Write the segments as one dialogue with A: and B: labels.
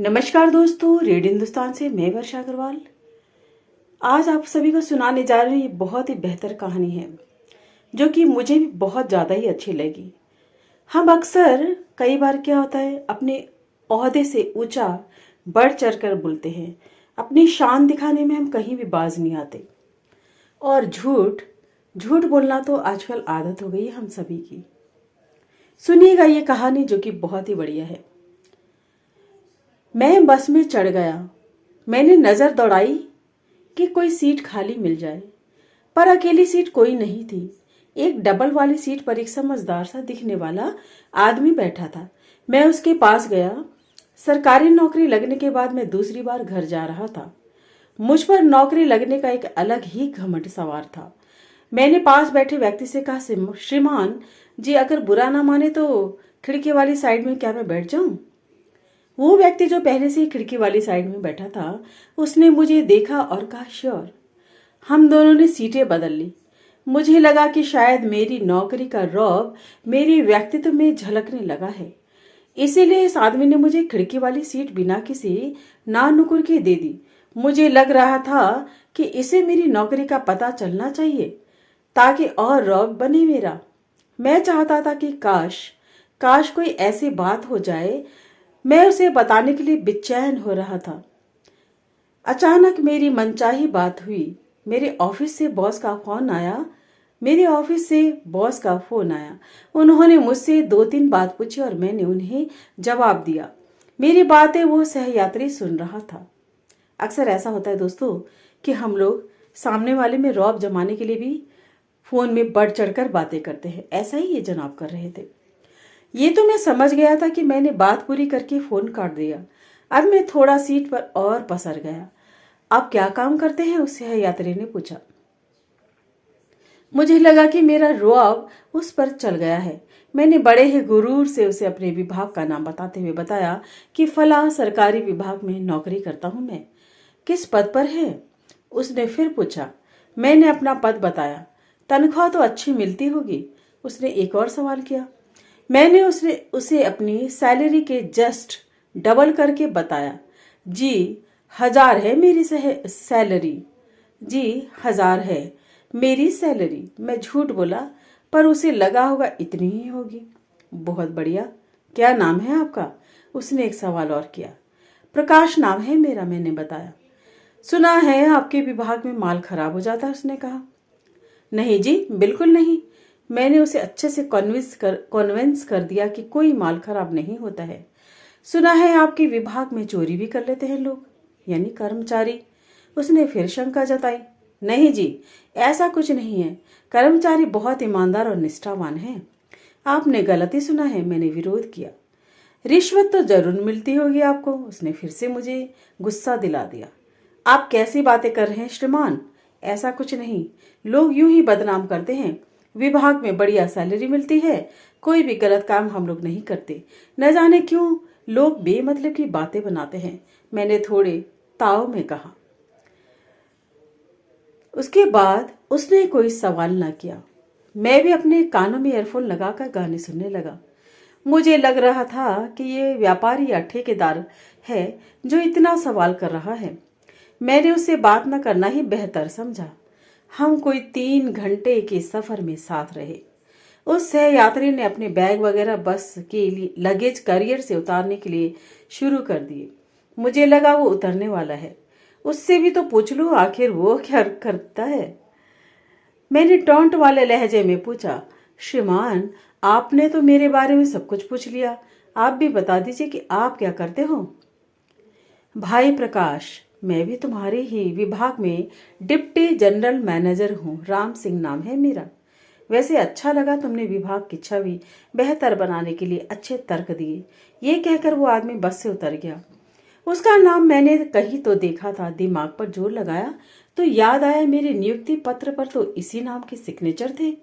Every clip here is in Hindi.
A: नमस्कार दोस्तों, रेडियो हिंदुस्तान से मैं वर्षा अग्रवाल आज आप सभी को सुनाने जा रही हूँ। ये बहुत ही बेहतर कहानी है जो कि मुझे भी बहुत ज़्यादा ही अच्छी लगी। हम अक्सर कई बार क्या होता है, अपने ओहदे से ऊंचा बढ़ चढ़ कर बोलते हैं। अपनी शान दिखाने में हम कहीं भी बाज नहीं आते। और झूठ झूठ बोलना तो आजकल आदत हो गई है हम सभी की। सुनिएगा ये कहानी जो कि बहुत ही बढ़िया है। मैं बस में चढ़ गया। मैंने नजर दौड़ाई कि कोई सीट खाली मिल जाए, पर अकेली सीट कोई नहीं थी। एक डबल वाली सीट पर एक समझदार सा दिखने वाला आदमी बैठा था। मैं उसके पास गया। सरकारी नौकरी लगने के बाद मैं दूसरी बार घर जा रहा था। मुझ पर नौकरी लगने का एक अलग ही घमंड सवार था। मैंने पास बैठे व्यक्ति से कहा, श्रीमान जी, अगर बुरा ना माने तो खिड़की वाली साइड में क्या मैं बैठ जाऊं? वो व्यक्ति जो पहले से ही खिड़की वाली साइड में बैठा था, उसने मुझे देखा और कहा, श्योर। हम दोनों ने सीटें बदल ली। मुझे लगा कि शायद मेरी नौकरी का रौब मेरे व्यक्तित्व में झलकने लगा है, इसीलिए इस आदमी ने मुझे खिड़की वाली सीट बिना किसी ना नुकुर के दे दी। मुझे लग रहा था कि इसे मेरी नौकरी का पता चलना चाहिए ताकि और रौब बने मेरा। मैं चाहता था कि काश कोई ऐसी बात हो जाए। मैं उसे बताने के लिए बेचैन हो रहा था। अचानक मेरी मनचाही बात हुई। मेरे ऑफिस से बॉस का फोन आया। उन्होंने मुझसे 2-3 बात पूछी और मैंने उन्हें जवाब दिया। मेरी बातें वो सहयात्री सुन रहा था। अक्सर ऐसा होता है दोस्तों कि हम लोग सामने वाले में रौब जमाने के लिए भी फोन में बढ़ चढ़कर बातें करते हैं। ऐसा ही ये जनाब कर रहे थे। ये तो मैं समझ गया था कि मैंने बात पूरी करके फोन काट दिया। अब मैं थोड़ा सीट पर और पसर गया। आप क्या काम करते हैं? उस यात्री ने पूछा। मुझे लगा कि मेरा रुआब उस पर चल गया है। मैंने बड़े ही गुरूर से उसे अपने विभाग का नाम बताते हुए बताया कि फला सरकारी विभाग में नौकरी करता हूं मैं। किस पद पर है? उसने फिर पूछा। मैंने अपना पद बताया। तनख्वाह तो अच्छी मिलती होगी? उसने एक और सवाल किया। मैंने उसे अपनी सैलरी के जस्ट डबल करके बताया। जी 1000 है मेरी सैलरी। जी 1000 है मेरी सैलरी। मैं झूठ बोला, पर उसे लगा होगा इतनी ही होगी। बहुत बढ़िया। क्या नाम है आपका? उसने एक सवाल और किया। प्रकाश नाम है मेरा, मैंने बताया। सुना है आपके विभाग में माल खराब हो जाता है, उसने कहा। नहीं जी, बिल्कुल नहीं। मैंने उसे अच्छे से कन्विंस कर दिया कि कोई माल खराब नहीं होता है। सुना है आपके विभाग में चोरी भी कर लेते हैं लोग, यानी कर्मचारी। उसने फिर शंका जताई। नहीं जी, ऐसा कुछ नहीं है। कर्मचारी बहुत ईमानदार और निष्ठावान है। आपने गलती सुना है, मैंने विरोध किया। रिश्वत तो जरूर मिलती होगी आपको, उसने फिर से मुझे गुस्सा दिला दिया। आप कैसी बातें कर रहे हैं श्रीमान? ऐसा कुछ नहीं, लोग यूं ही बदनाम करते हैं। विभाग में बढ़िया सैलरी मिलती है, कोई भी गलत काम हम लोग नहीं करते। न जाने क्यों लोग बेमतलब की बातें बनाते हैं, मैंने थोड़े ताव में कहा। उसके बाद उसने कोई सवाल न किया। मैं भी अपने कानों में ईयरफोन लगाकर गाने सुनने लगा। मुझे लग रहा था कि ये व्यापारी या ठेकेदार है जो इतना सवाल कर रहा है। मैंने उससे बात न करना ही बेहतर समझा। हम कोई 3 घंटे के सफर में साथ रहे। उस सहयात्री ने अपने बैग वगैरह बस के लिए लगेज कैरियर से उतारने के लिए शुरू कर दिए। मुझे लगा वो उतरने वाला है। उससे भी तो पूछ लूं आखिर वो क्या करता है। मैंने टोंट वाले लहजे में पूछा। श्रीमान, आपने तो मेरे बारे में सब कुछ पूछ लिया, आप भी बता दीजिए कि आप क्या करते हो। भाई प्रकाश, मैं भी तुम्हारे ही विभाग में डिप्टी जनरल मैनेजर हूँ। राम सिंह नाम है मेरा। वैसे अच्छा लगा तुमने विभाग की छवि बेहतर बनाने के लिए अच्छे तर्क दिए। ये कहकर वो आदमी बस से उतर गया। उसका नाम मैंने कहीं तो देखा था। दिमाग पर जोर लगाया तो याद आया मेरे नियुक्ति पत्र पर तो इसी नाम के सिग्नेचर थे।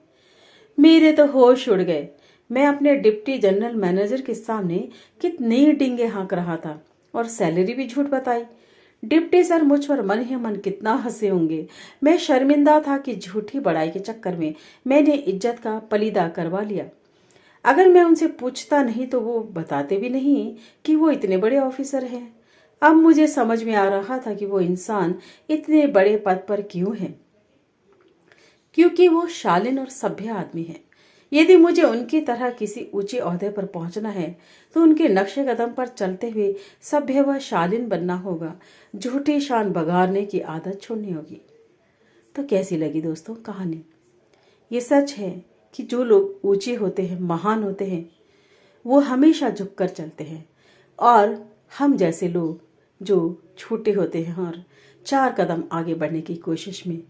A: मेरे तो होश उड़ गए। मैं अपने डिप्टी जनरल मैनेजर के सामने कितनी डींगे हाँक रहा था और सैलरी भी झूठ बताई। डिप्टी सर मुझ पर मन ही मन कितना हंसे होंगे। मैं शर्मिंदा था कि झूठी बड़ाई के चक्कर में मैंने इज्जत का पलीदा करवा लिया। अगर मैं उनसे पूछता नहीं तो वो बताते भी नहीं कि वो इतने बड़े ऑफिसर हैं। अब मुझे समझ में आ रहा था कि वो इंसान इतने बड़े पद पर क्यों है, क्योंकि वो शालीन और सभ्य आदमी है। यदि मुझे उनकी तरह किसी ऊंचे ओहदे पर पहुंचना है तो उनके नक्शे कदम पर चलते हुए सभ्य व शालीन बनना होगा, झूठी शान बघारने की आदत छोड़नी होगी। तो कैसी लगी दोस्तों कहानी? ये सच है कि जो लोग ऊंचे होते हैं, महान होते हैं, वो हमेशा झुककर चलते हैं, और हम जैसे लोग जो छोटे होते हैं और 4 कदम आगे बढ़ने की कोशिश में